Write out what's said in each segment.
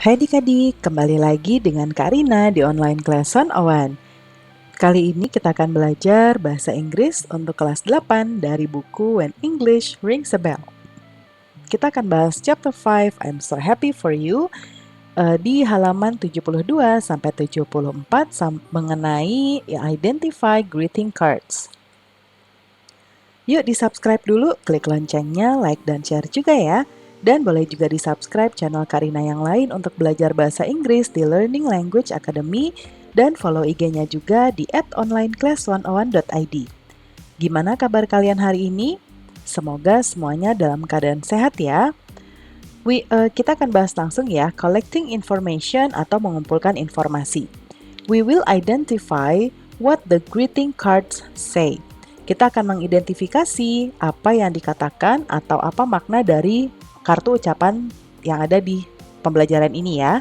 Hai adik-adik, kembali lagi dengan Kak Rina di online class 101. Kali ini kita akan belajar bahasa Inggris untuk kelas 8 dari buku When English Rings a Bell. Kita akan bahas chapter 5, I'm so happy for you, di halaman 72 sampai 74 mengenai identify greeting cards. Yuk di-subscribe dulu, klik loncengnya, like dan share juga ya. Dan boleh juga di-subscribe channel Karina yang lain untuk belajar bahasa Inggris di Learning Language Academy dan follow IG-nya juga di @onlineclass101.id. Gimana kabar kalian hari ini? Semoga semuanya dalam keadaan sehat ya. Kita akan bahas langsung ya, collecting information atau mengumpulkan informasi. We will identify what the greeting cards say. Kita akan mengidentifikasi apa yang dikatakan atau apa makna dari kartu ucapan yang ada di pembelajaran ini ya.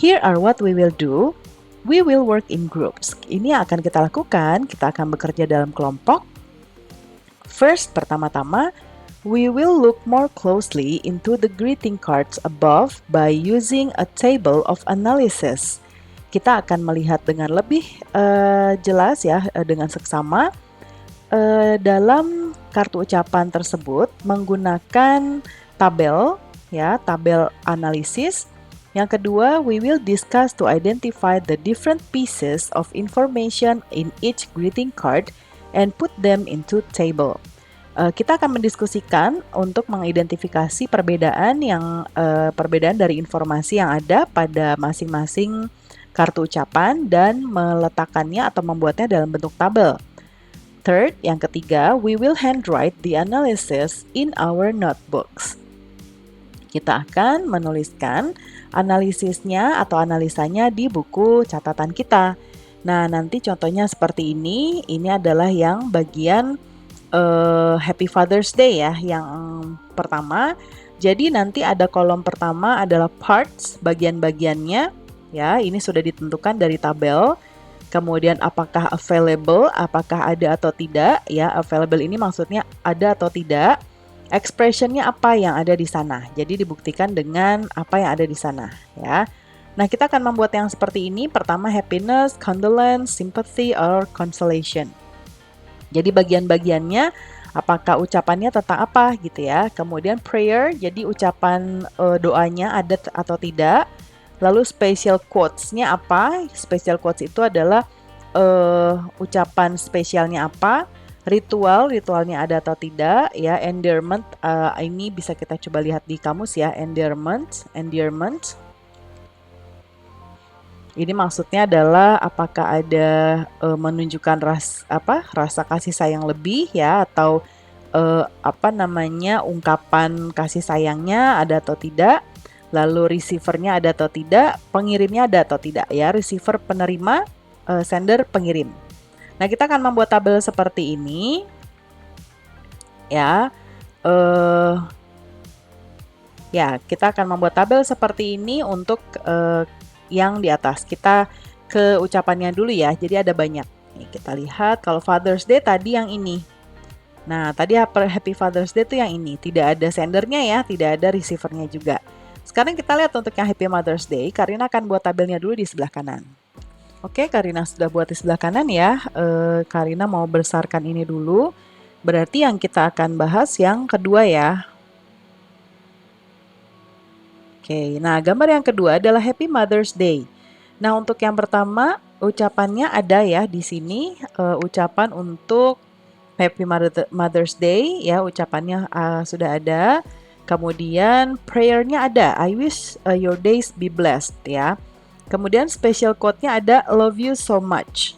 Here are what we will do. We will work in groups. Ini yang akan kita lakukan, kita akan bekerja dalam kelompok. First, pertama-tama, we will look more closely into the greeting cards above by using a table of analysis. Kita akan melihat dengan lebih jelas ya, dengan seksama dalam kartu ucapan tersebut menggunakan tabel ya, tabel analisis. Yang kedua, we will discuss to identify the different pieces of information in each greeting card and put them into table. Kita akan mendiskusikan untuk mengidentifikasi perbedaan dari informasi yang ada pada masing-masing kartu ucapan dan meletakkannya atau membuatnya dalam bentuk tabel. Third, yang ketiga, we will handwrite the analysis in our notebooks. Kita akan menuliskan analisisnya atau analisanya di buku catatan kita. Nah, nanti contohnya seperti ini. Ini adalah yang bagian Happy Father's Day ya, yang pertama. Jadi nanti ada kolom pertama adalah parts, bagian-bagiannya. Ya, ini sudah ditentukan dari tabel. Kemudian apakah available, apakah ada atau tidak. Ya, available ini maksudnya ada atau tidak. Expressionnya apa yang ada di sana. Jadi dibuktikan dengan apa yang ada di sana ya. Nah, kita akan membuat yang seperti ini. Pertama, happiness, condolence, sympathy, or consolation. Jadi bagian-bagiannya apakah ucapannya tentang apa gitu ya. Kemudian prayer, jadi ucapan doanya ada atau tidak. Lalu special quotes-nya apa? Special quotes itu adalah ucapan spesialnya apa? Ritualnya ada atau tidak ya. Endearment, ini bisa kita coba lihat di kamus ya. Endearment. Ini maksudnya adalah apakah ada menunjukkan rasa kasih sayang lebih ya, atau ungkapan kasih sayangnya ada atau tidak. Lalu receivernya ada atau tidak, pengirimnya ada atau tidak ya. Receiver penerima, sender pengirim. Nah, kita akan membuat tabel seperti ini ya. Kita akan membuat tabel seperti ini untuk yang di atas. Kita ke ucapannya dulu ya. Jadi ada banyak. Nih, kita lihat kalau Father's Day tadi yang ini. Nah, tadi Happy Father's Day itu yang ini. Tidak ada sendernya ya, tidak ada receivernya juga. Sekarang kita lihat untuk yang Happy Mother's Day. Karina akan buat tabelnya dulu di sebelah kanan. Oke, Karina sudah buat di sebelah kanan ya. Karina mau besarkan ini dulu. Berarti yang kita akan bahas yang kedua ya. Oke, nah gambar yang kedua adalah Happy Mother's Day. Nah, untuk yang pertama ucapannya ada ya di sini. Ucapan untuk Happy Mother's Day ya, ucapannya sudah ada. Kemudian prayer-nya ada, I wish your days be blessed ya. Kemudian special quote-nya ada, love you so much.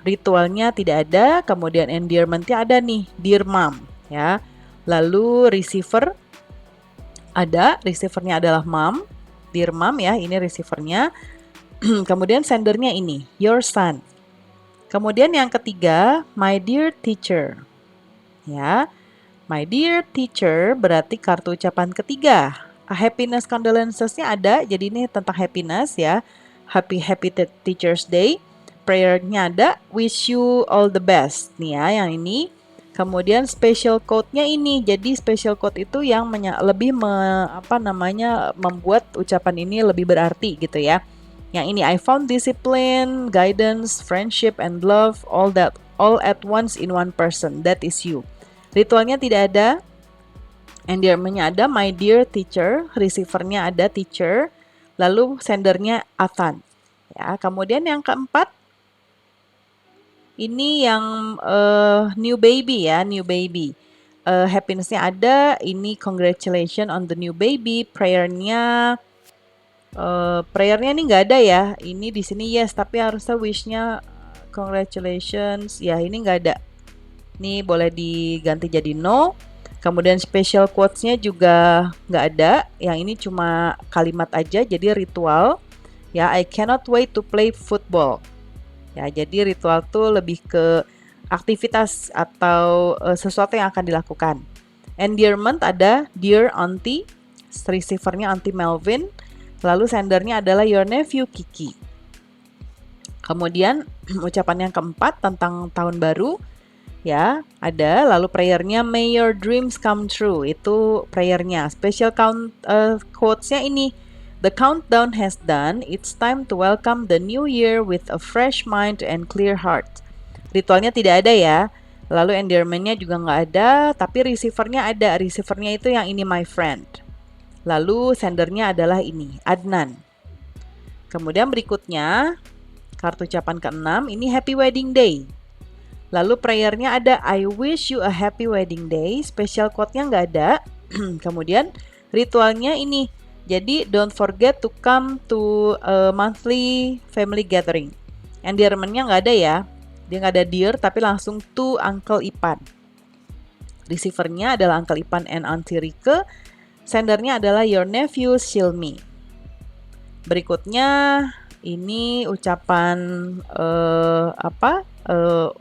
Ritualnya tidak ada, kemudian endearment-nya ada nih, dear mom ya. Lalu receiver ada, receivernya adalah mom, dear mom ya, ini receivernya. Kemudian sendernya ini, your son. Kemudian yang ketiga, my dear teacher ya. My dear teacher berarti kartu ucapan ketiga. Happiness condolences-nya ada, jadi ini tentang happiness ya. Happy Teacher's Day. Prayer-nya ada, wish you all the best. Nih ya, yang ini Kemudian special code-nya ini, jadi special code itu yang membuat ucapan ini lebih berarti gitu ya. Yang ini, I found discipline, guidance, friendship, and love all at once in one person. That is you. Ritualnya tidak ada. Endearment-nya ada, my dear teacher. Receiver-nya ada, teacher. Lalu sendernya Athan. Ya, kemudian yang keempat, ini yang new baby ya, new baby. Happiness-nya ada, ini congratulations on the new baby. Prayer-nya ini nggak ada ya. Ini di sini yes, tapi harusnya wish-nya congratulations. Ya, ini nggak ada. Ini boleh diganti jadi no. Kemudian special quotes-nya juga nggak ada. Yang ini cuma kalimat aja, jadi ritual. Ya, I cannot wait to play football. Ya, jadi ritual tuh lebih ke aktivitas atau sesuatu yang akan dilakukan. Endearment ada dear auntie, receivernya Auntie Melvin, lalu sendernya adalah your nephew Kiki. Kemudian ucapan yang keempat tentang tahun baru, ya ada. Lalu prayernya may your dreams come true, itu prayernya. Special quotes-nya ini, the countdown has done, it's time to welcome the new year with a fresh mind and clear heart. Ritualnya tidak ada ya. Lalu endearment-nya juga nggak ada, tapi receiver-nya ada. Receiver-nya itu yang ini my friend. Lalu sendernya adalah ini, Adnan. Kemudian berikutnya, kartu ucapan ke-6, ini happy wedding day. Lalu prayernya ada, I wish you a happy wedding day. Special quote-nya nggak ada. Kemudian ritualnya ini, jadi don't forget to come to a monthly family gathering. Endearment-nya nggak ada ya. Dia nggak ada dear, tapi langsung to Uncle Ipan. Receiver-nya adalah Uncle Ipan and Auntie Rike. Sendernya adalah your nephew Shilmi. Berikutnya ini ucapan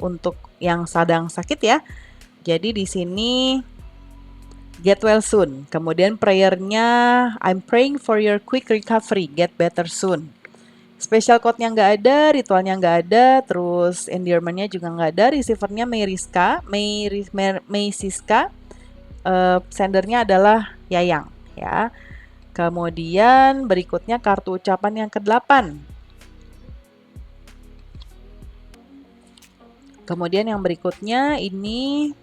untuk yang sedang sakit ya. Jadi di sini get well soon. Kemudian prayernya I'm praying for your quick recovery, get better soon. Special code-nya nggak ada, ritualnya nggak ada, terus endearment-nya juga nggak ada, receiver-nya May Siska, sendernya adalah Yayang ya. Kemudian berikutnya kartu ucapan yang ke-8. Kemudian yang berikutnya ini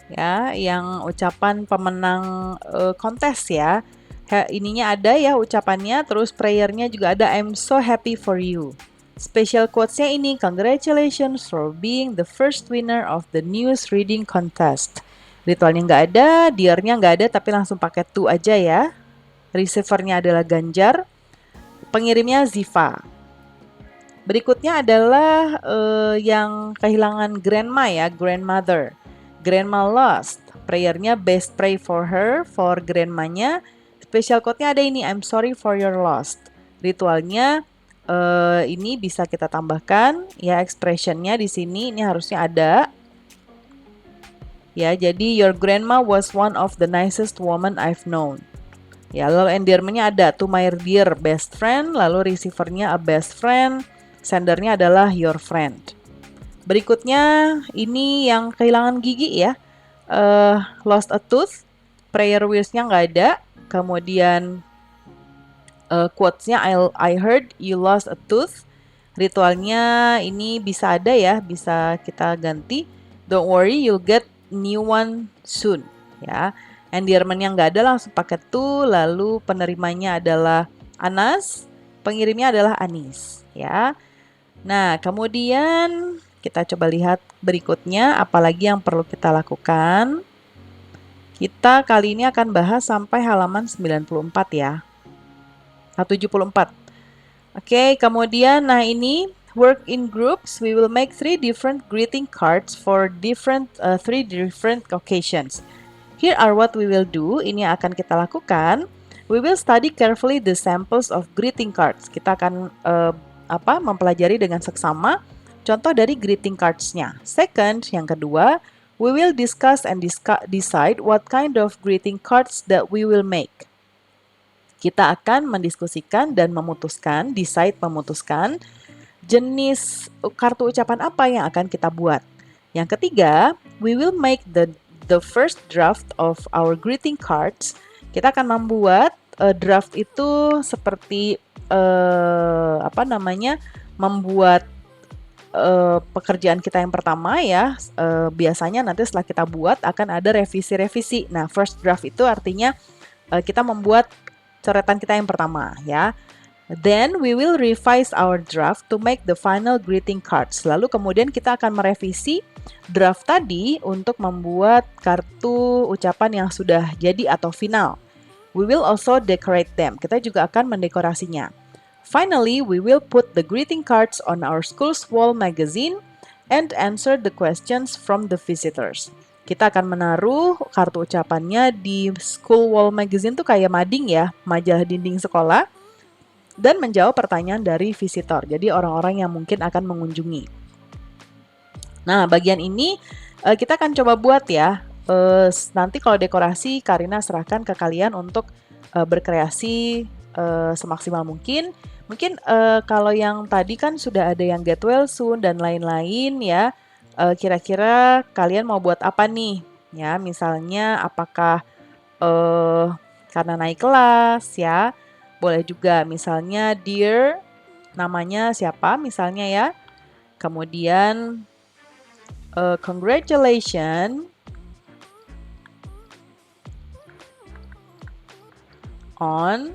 ya, yang ucapan pemenang kontes ya. Ininya ada ya ucapannya, terus prayernya juga ada I'm so happy for you. Special quotes-nya ini congratulations for being the first winner of the news reading contest. Ritualnya nggak ada, dear-nya nggak ada, tapi langsung pakai to aja ya. Receiver-nya adalah Ganjar, pengirimnya Ziva. Berikutnya adalah yang kehilangan grandma ya, grandmother. Grandma lost. Prayernya best pray for her, for grandmanya. Special code-nya ada ini, I'm sorry for your loss. Ritualnya ini bisa kita tambahkan ya, expression-nya di sini ini harusnya ada. Ya, jadi your grandma was one of the nicest woman I've known. Ya, lalu endearment-nya ada to my dear best friend, lalu receiver-nya a best friend, sendernya adalah your friend. Berikutnya ini yang kehilangan gigi ya, lost a tooth, prayer wish-nya nggak ada. Kemudian quotes-nya I heard you lost a tooth. Ritualnya ini bisa ada ya, bisa kita ganti. Don't worry, you'll get new one soon. Ya, endearment yang nggak ada langsung pakai to. Lalu penerimanya adalah Anas, pengirimnya adalah Anis. Ya, nah kemudian kita coba lihat berikutnya apalagi yang perlu kita lakukan. Kita kali ini akan bahas sampai halaman 94 ya. 74. Oke, kemudian nah ini work in groups. We will make 3 different greeting cards for 3 different occasions. Here are what we will do. Ini akan kita lakukan. We will study carefully the samples of greeting cards. Kita akan mempelajari dengan seksama contoh dari greeting cards-nya. Second, yang kedua, we will discuss and decide what kind of greeting cards that we will make. Kita akan mendiskusikan dan memutuskan jenis kartu ucapan apa yang akan kita buat. Yang ketiga, we will make the first draft of our greeting cards. Kita akan membuat draft itu seperti apa namanya? Membuat pekerjaan kita yang pertama ya. Biasanya nanti setelah kita buat akan ada revisi-revisi. Nah, first draft itu artinya kita membuat coretan kita yang pertama ya. Then we will revise our draft to make the final greeting cards. Lalu kemudian kita akan merevisi draft tadi untuk membuat kartu ucapan yang sudah jadi atau final. We will also decorate them. Kita juga akan mendekorasinya. Finally, we will put the greeting cards on our school's wall magazine and answer the questions from the visitors. Kita akan menaruh kartu ucapannya di school wall magazine tuh kayak mading ya, majalah dinding sekolah, dan menjawab pertanyaan dari visitor. Jadi orang-orang yang mungkin akan mengunjungi. Nah, bagian ini kita akan coba buat ya. Nanti kalau dekorasi, Karina serahkan ke kalian untuk berkreasi semaksimal mungkin. Mungkin kalau yang tadi kan sudah ada yang get well soon dan lain-lain ya. Kira-kira kalian mau buat apa nih? Ya, misalnya apakah karena naik kelas ya. Boleh juga misalnya dear, namanya siapa misalnya ya. Kemudian congratulations on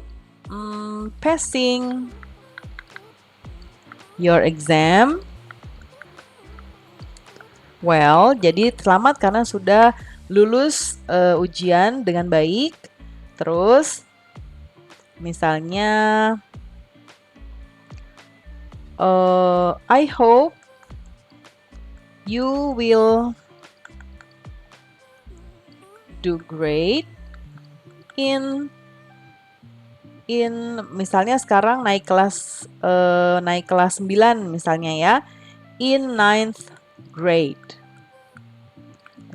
passing your exam. Well, jadi selamat karena sudah lulus ujian dengan baik. Terus misalnya I hope you will do great in misalnya sekarang naik kelas 9 misalnya ya, in 9th grade.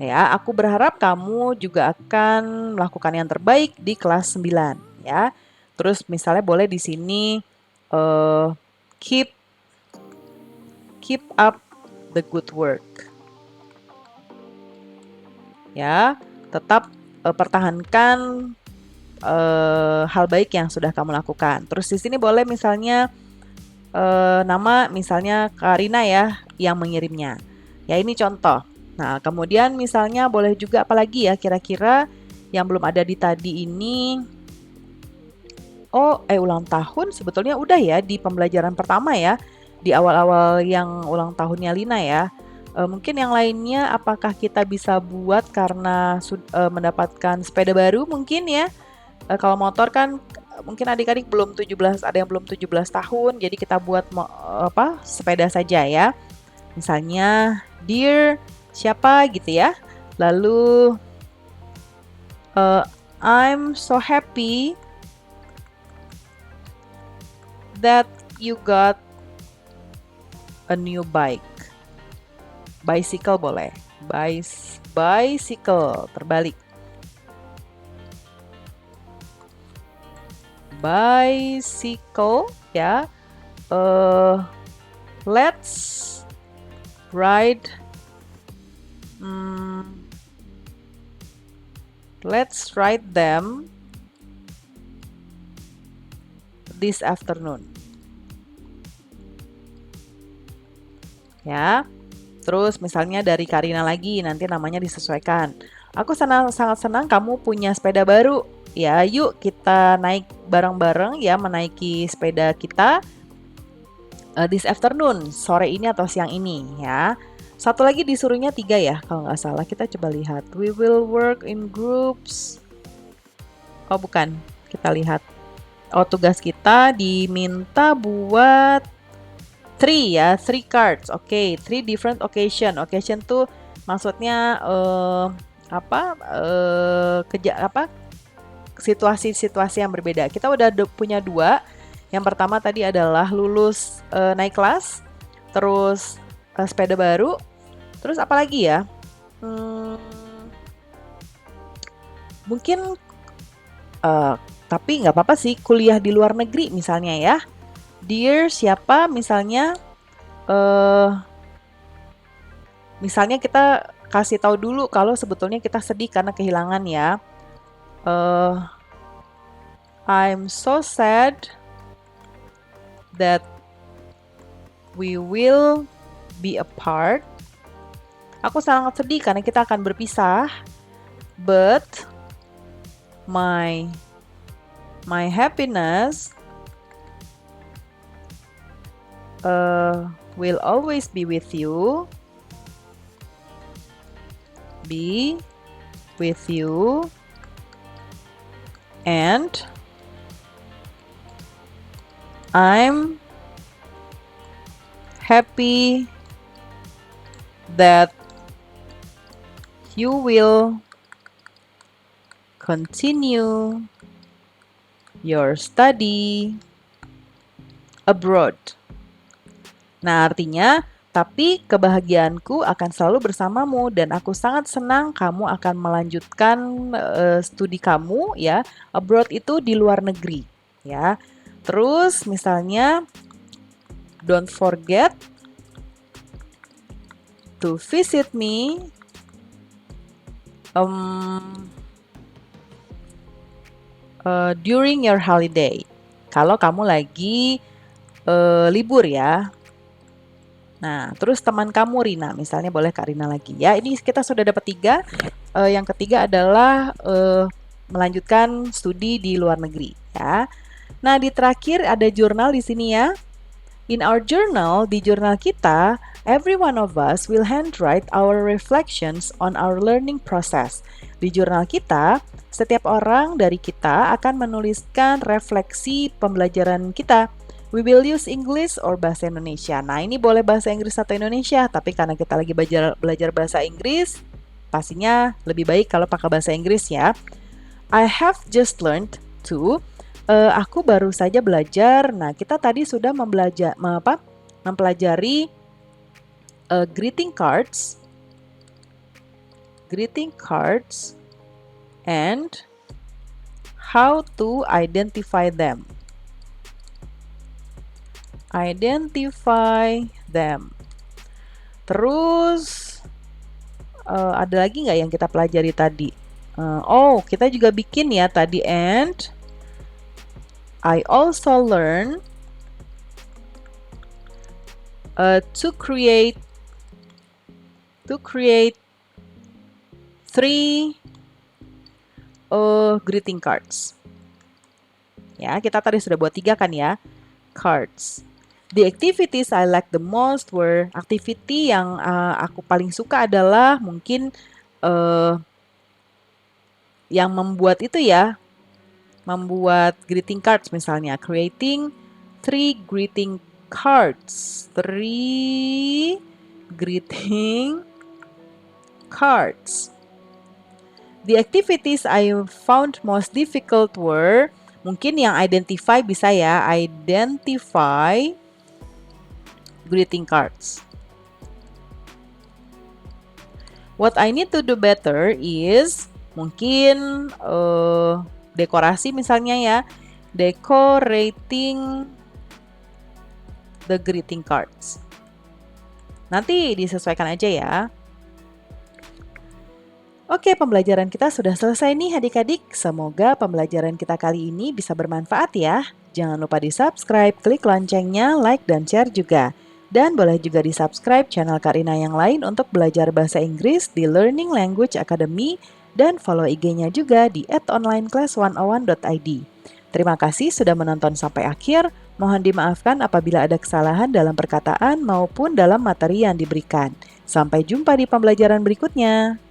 Ya, aku berharap kamu juga akan melakukan yang terbaik di kelas 9 ya. Terus misalnya boleh di sini keep up the good work. Ya, tetap pertahankan hal baik yang sudah kamu lakukan. Terus di sini boleh misalnya nama misalnya Karina ya yang mengirimnya. Ya, ini contoh. Nah, kemudian misalnya boleh juga apalagi ya kira-kira yang belum ada di tadi ini. Ulang tahun sebetulnya udah ya di pembelajaran pertama ya. Di awal-awal yang ulang tahunnya Lina ya. Mungkin yang lainnya apakah kita bisa buat karena mendapatkan sepeda baru mungkin ya. Kalau motor kan mungkin adik-adik belum 17, ada yang belum 17 tahun, jadi kita buat sepeda saja ya. Misalnya dear siapa gitu ya. Lalu I'm so happy that you got a new bike. Bicycle boleh. Bicycle terbalik. Bicycle ya. Let's ride them this afternoon. Ya. Terus misalnya dari Karina lagi, nanti namanya disesuaikan. Aku sangat senang kamu punya sepeda baru. Ya, yuk kita naik bareng-bareng ya, menaiki sepeda kita this afternoon, sore ini atau siang ini ya. Satu lagi disuruhnya 3 ya, kalau nggak salah. Kita coba lihat. We will work in groups. Oh bukan, kita lihat. Tugas kita diminta buat 3 ya, 3 cards. Oke, 3 different occasion. Occasion tuh maksudnya situasi-situasi yang berbeda. Kita udah punya 2. Yang pertama tadi adalah lulus naik kelas, terus sepeda baru, terus apa lagi ya? Mungkin tapi nggak apa-apa sih kuliah di luar negeri misalnya ya. Dear siapa misalnya Misalnya kita kasih tahu dulu kalau sebetulnya kita sedih karena kehilangan ya. I'm so sad that we will be apart. Aku sangat sedih karena kita akan berpisah. But my happiness will always be with you. Be with you. And I'm happy that you will continue your study abroad. Nah, artinya, tapi kebahagiaanku akan selalu bersamamu dan aku sangat senang kamu akan melanjutkan studi kamu ya. Abroad itu di luar negeri ya. Terus misalnya don't forget to visit me during your holiday. Kalau kamu lagi libur ya. Nah, terus teman kamu Rina, misalnya boleh Kak Rina lagi ya. Ini kita sudah dapat 3. Yang ketiga adalah melanjutkan studi di luar negeri ya. Nah, di terakhir ada jurnal di sini ya. In our journal, di jurnal kita, every one of us will handwrite our reflections on our learning process. Di jurnal kita, setiap orang dari kita akan menuliskan refleksi pembelajaran kita. We will use English or bahasa Indonesia. Nah, ini boleh bahasa Inggris atau Indonesia, tapi karena kita lagi belajar bahasa Inggris, pastinya lebih baik kalau pakai bahasa Inggris ya. I have just learned to. Aku baru saja belajar. Nah, kita tadi sudah mempelajari greeting cards, and how to identify them. Terus ada lagi nggak yang kita pelajari tadi? Kita juga bikin ya tadi. And I also learn to create 3 greeting cards. Ya, kita tadi sudah buat 3 kan ya? Cards. The activities I like the most were activity yang aku paling suka adalah mungkin yang membuat itu ya, membuat greeting cards misalnya, creating 3 greeting cards. 3 greeting cards. The activities I found most difficult were, mungkin yang identify bisa ya, identify greeting cards. What I need to do better is mungkin dekorasi misalnya ya, decorating the greeting cards. Nanti disesuaikan aja ya. Oke, pembelajaran kita sudah selesai nih adik-adik. Semoga pembelajaran kita kali ini bisa bermanfaat ya. Jangan lupa di-subscribe, klik loncengnya, like, dan share juga. Dan boleh juga di-subscribe channel Karina yang lain untuk belajar bahasa Inggris di Learning Language Academy dan follow IG-nya juga di @onlineclass101.id. Terima kasih sudah menonton sampai akhir. Mohon dimaafkan apabila ada kesalahan dalam perkataan maupun dalam materi yang diberikan. Sampai jumpa di pembelajaran berikutnya.